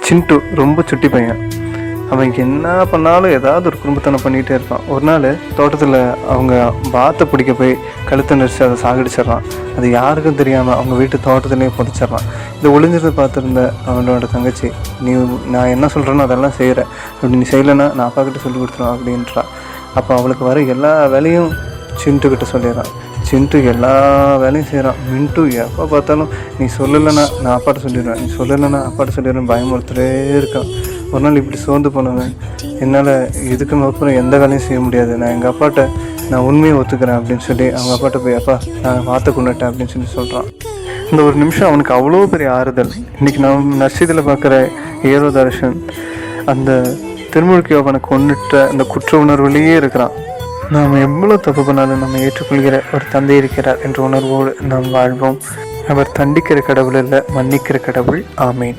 சிண்டு ரொம்ப சுட்டி பையன். அவன் என்ன பண்ணாலும் ஏதாவது ஒரு குடும்பத்தனை பண்ணிகிட்டே இருப்பான். ஒரு நாள் தோட்டத்தில் அவங்க பாத்தை பிடிக்க போய் கழுத்தை நெரிச்சு அதை சாகடிச்சிட்றான். அது யாருக்கும் தெரியாமல் அவங்க வீட்டு தோட்டத்துலேயே புதைச்சிட்றான். இதை ஒளிஞ்சிருந்து பார்த்துருந்த அவனோட தங்கச்சி, நான் என்ன சொல்கிறேன்னு அதெல்லாம் செய்கிறேன், அப்படி நீ செய்யலைன்னா நான் அப்பா கிட்ட சொல்லி கொடுத்துருவேன் அப்படின்றான். அப்போ அவளுக்கு வர எல்லா வேலையும் சிண்டுக்கிட்ட சொல்லிடுறான். சிண்டு எல்லா வேலையும் செய்கிறான். மின்ட்டு எப்போ பார்த்தாலும் நீ சொல்லலைன்னா நான் அப்பாட்ட சொல்லிடுவேன், நீ சொல்லலைன்னா அப்பாட்ட சொல்லிடுவேன் பயமுறுத்துட்டே இருக்கான். ஒரு நாள் இப்படி சோர்ந்து போனவன், என்னால் இதுக்கு அப்புறம் எந்த வேலையும் செய்ய முடியாது, நான் எங்கள் அப்பாட்ட நான் உண்மையை ஒத்துக்கிறேன் அப்படின்னு சொல்லி அவங்க அப்பாட்ட போய், அப்பா நான் வார்த்தை கொண்டுட்டேன் அப்படின்னு சொல்கிறான். இந்த ஒரு நிமிஷம் அவனுக்கு அவ்வளோ பெரிய ஆறுதல். இன்றைக்கி நான் நர்சிதில் பார்க்குற ஏரோ தர்ஷன் அந்த திருமுழுக்கு யோவானை கொண்டுட்ட அந்த குற்ற உணர்வுலேயே இருக்கிறான். நாம் எவ்வளோ தப்பு பண்ணாலும் நம்ம ஏற்றுக்கொள்கிற ஒரு தந்தை இருக்கிறார் என்ற உணர்வோடு நாம் வாழ்வோம். அவர் தண்டிக்கிற கடவுள் இல்லை, மன்னிக்கிற கடவுள். ஆமீன்.